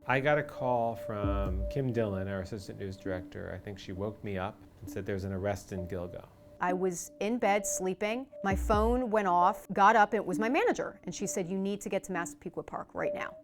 I got a call from Kim Dillon, our assistant news director. I think she woke me up and said there's an arrest in Gilgo. I was in bed sleeping. My phone went off, got up, it was my manager. And she said, you need to get to Massapequa Park right now.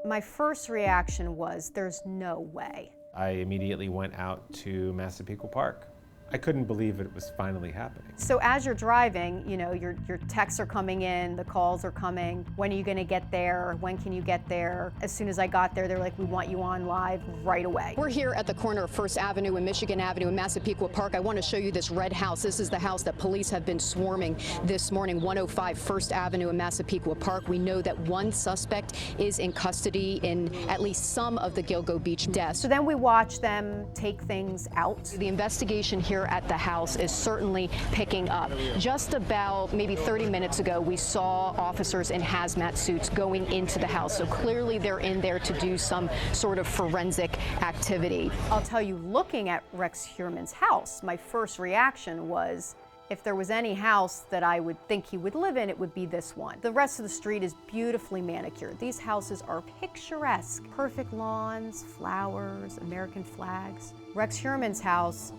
My first reaction was, there's no way. I immediately went out to Massapequa Park. I couldn't believe it was finally happening. So as you're driving, you know, your texts are coming in, the calls are coming. When are you gonna get there? When can you get there? As soon as I got there, they're like, we want you on live right away. We're here at the corner of First Avenue and Michigan Avenue in Massapequa Park. I want to show you this red house. This is the house that police have been swarming this morning, 105 First Avenue in Massapequa Park. We know that one suspect is in custody in at least some of the Gilgo Beach deaths. So then we watch them take things out. The investigation here at the house is certainly picking up. Just about maybe 30 minutes ago, we saw officers in hazmat suits going into the house. So clearly they're in there to do some sort of forensic activity. I'll tell you, looking at Rex Heuermann's house, my first reaction was, if there was any house that I would think he would live in, it would be this one. The rest of the street is beautifully manicured. These houses are picturesque. Perfect lawns, flowers, American flags. Rex Heuermann's house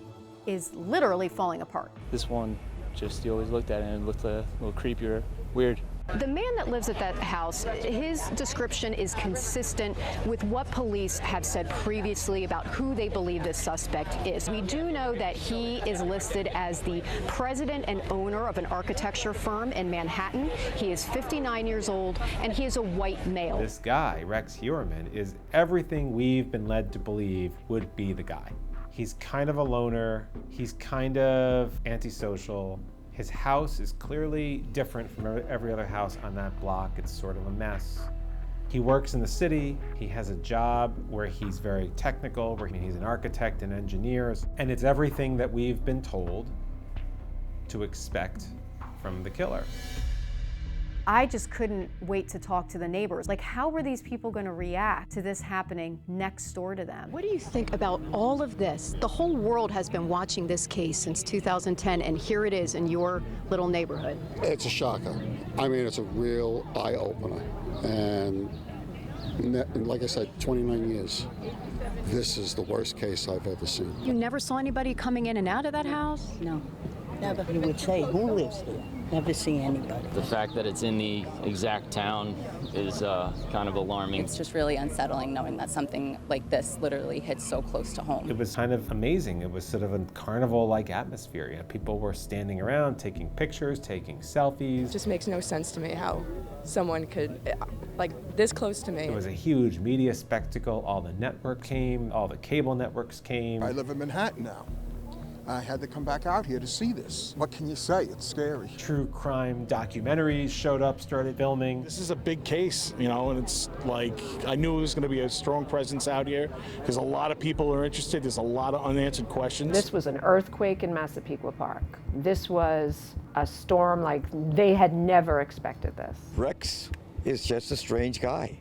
is literally falling apart. This one, just you always looked at it and it looked a little creepier, weird. The man that lives at that house, his description is consistent with what police have said previously about who they believe this suspect is. We do know that he is listed as the president and owner of an architecture firm in Manhattan. He is 59 years old, and he is a white male. This guy, Rex Heuermann, is everything we've been led to believe would be the guy. He's kind of a loner, he's kind of antisocial. His house is clearly different from every other house on that block. It's sort of a mess. He works in the city. He has a job where he's very technical, where he's an architect and engineer, and it's everything that we've been told to expect from the killer. I just couldn't wait to talk to the neighbors. Like, how were these people going to react to this happening next door to them? What do you think about all of this? The whole world has been watching this case since 2010, and here it is in your little neighborhood. It's a shocker. I mean, it's a real eye-opener. And like I said, 29 years. This is the worst case I've ever seen. You never saw anybody coming in and out of that house? No, never. You would say, who lives here? Never see anybody. The fact that it's in the exact town is kind of alarming. It's just really unsettling knowing that something like this literally hits so close to home. It was kind of amazing. It was sort of a carnival-like atmosphere. You know, people were standing around, taking pictures, taking selfies. It just makes no sense to me how someone could, like, this close to me. It was a huge media spectacle. All the networks came, all the cable networks came. I live in Manhattan now. I had to come back out here to see this. What can you say? It's scary. True crime documentaries showed up, started filming. This is a big case, you know, and it's like, I knew it was going to be a strong presence out here because a lot of people are interested. There's a lot of unanswered questions. This was an earthquake in Massapequa Park. This was a storm like they had never expected this. Rex is just a strange guy.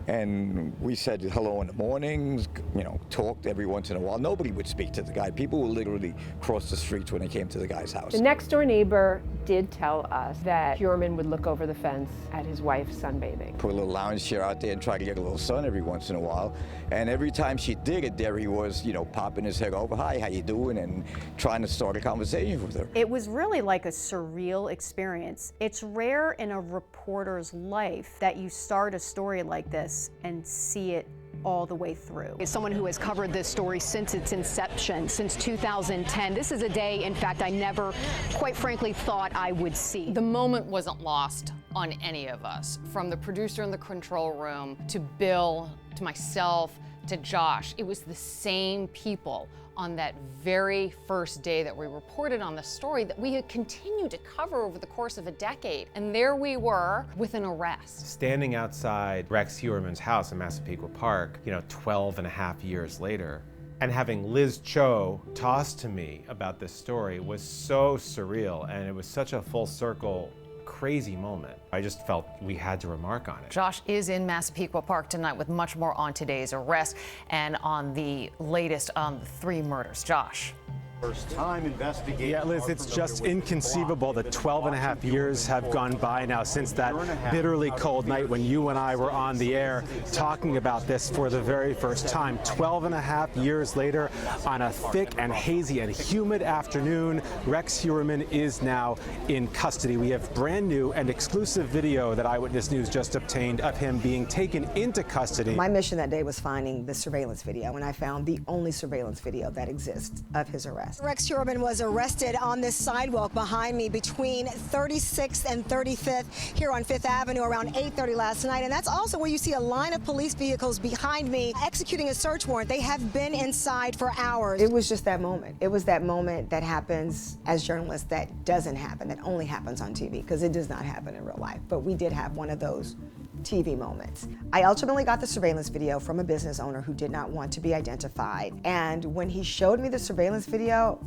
And we said hello in the mornings, you know, talked every once in a while. Nobody would speak to the guy. People would literally cross the streets when they came to the guy's house. The next door neighbor did tell us that Heuermann would look over the fence at his wife sunbathing. Put a little lounge chair out there and try to get a little sun every once in a while. And every time she did it, there he was, you know, popping his head over, hi, how you doing? And trying to start a conversation with her. It was really like a surreal experience. It's rare in a reporter's life that you start a story like this and see it all the way through. As someone who has covered this story since its inception, since 2010, this is a day, in fact, I never, quite frankly, thought I would see. The moment wasn't lost on any of us, from the producer in the control room, to Bill, to myself, to Josh. It was the same people on that very first day that we reported on the story that we had continued to cover over the course of a decade. And there we were with an arrest. Standing outside Rex Heuermann's house in Massapequa Park, you know, 12 and a half years later, and having Liz Cho toss to me about this story was so surreal, and it was such a full circle crazy moment. I just felt we had to remark on it. Josh is in Massapequa Park tonight with much more on today's arrest and on the latest on the 3 murders. Josh. First time investigating. Yeah, Liz, it's just inconceivable that 12 and a half years have gone by now since that bitterly cold night when you and I were on the air talking about this for the very first time. 12 and a half years later, on a thick and hazy and humid afternoon, Rex Heuermann is now in custody. We have brand new and exclusive video that Eyewitness News just obtained of him being taken into custody. My mission that day was finding the surveillance video, and I found the only surveillance video that exists of his arrest. Rex Heuermann was arrested on this sidewalk behind me between 36th and 35th here on 5th Avenue around 8:30 last night. And that's also where you see a line of police vehicles behind me executing a search warrant. They have been inside for hours. It was just that moment. It was that moment that happens as journalists that doesn't happen, that only happens on TV, because it does not happen in real life. But we did have one of those TV moments. I ultimately got the surveillance video from a business owner who did not want to be identified. And when he showed me the surveillance video,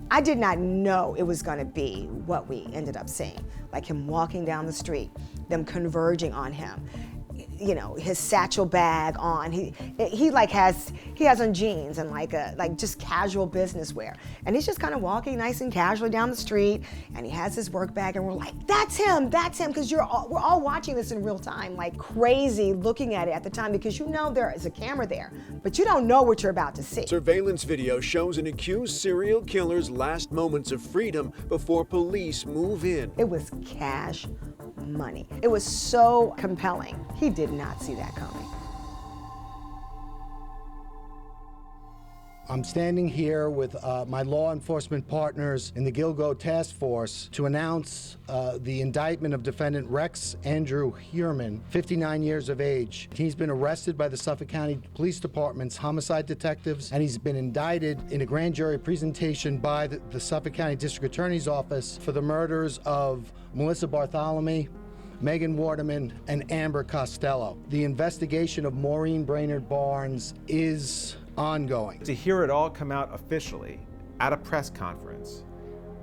I did not know it was gonna be what we ended up seeing. Like him walking down the street, them converging on him, you know, his satchel bag on. He has on jeans and like just casual business wear. And he's just kind of walking nice and casually down the street, and he has his work bag, and we're like, that's him, because we're all watching this in real time, like crazy looking at it at the time, because you know there is a camera there, but you don't know what you're about to see. Surveillance video shows an accused serial killer's last moments of freedom before police move in. It was cash money. It was so compelling. He did not see that coming. I'm standing here with my law enforcement partners in the Gilgo Task Force to announce the indictment of defendant Rex Andrew Heuermann, 59 years of age. He's been arrested by the Suffolk County Police Department's homicide detectives, and he's been indicted in a grand jury presentation by the Suffolk County District Attorney's Office for the murders of Melissa Barthelemy, Megan Waterman, and Amber Costello. The investigation of Maureen Brainard-Barnes is ongoing. To hear it all come out officially at a press conference,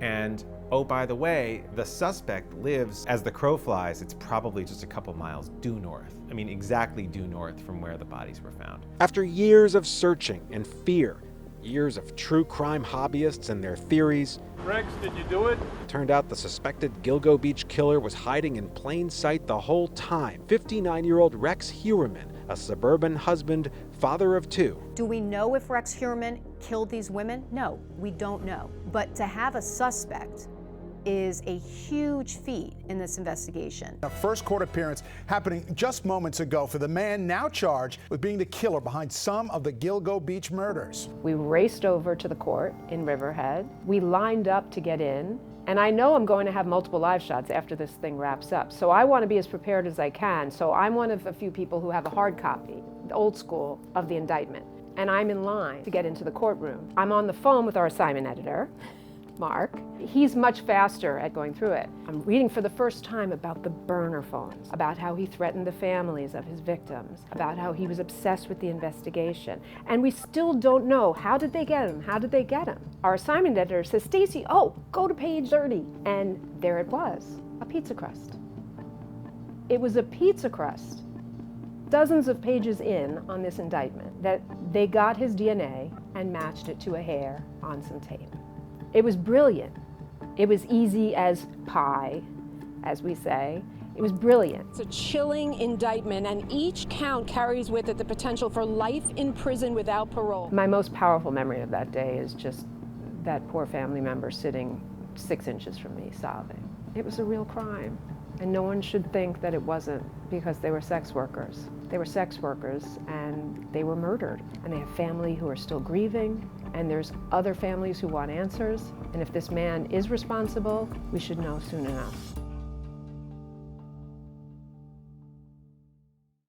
and oh, by the way, the suspect lives, as the crow flies, it's probably just a couple miles due north. I mean, exactly due north from where the bodies were found. After years of searching and fear, years of true crime hobbyists and their theories, Rex, did you do it? Turned out the suspected Gilgo Beach killer was hiding in plain sight the whole time. 59-year-old Rex Heuermann, a suburban husband, father of two. Do we know if Rex Heuermann killed these women? No, we don't know. But to have a suspect is a huge feat in this investigation. A first court appearance happening just moments ago for the man now charged with being the killer behind some of the Gilgo Beach murders. We raced over to the court in Riverhead. We lined up to get in. And I know I'm going to have multiple live shots after this thing wraps up. So I want to be as prepared as I can. So I'm one of a few people who have a hard copy, the old school, of the indictment. And I'm in line to get into the courtroom. I'm on the phone with our assignment editor, Mark. He's much faster at going through it. I'm reading for the first time about the burner phones, about how he threatened the families of his victims, about how he was obsessed with the investigation. And we still don't know, how did they get him? How did they get him? Our assignment editor says, Stacey, oh, go to page 30. And there it was, a pizza crust. It was a pizza crust. Dozens of pages in on this indictment that they got his DNA and matched it to a hair on some tape. It was brilliant. It was easy as pie, as we say. It was brilliant. It's a chilling indictment, and each count carries with it the potential for life in prison without parole. My most powerful memory of that day is just that poor family member sitting 6 inches from me sobbing. It was a real crime, and no one should think that it wasn't, because they were sex workers. They were sex workers, and they were murdered. And they have family who are still grieving, and there's other families who want answers. And if this man is responsible, we should know soon enough.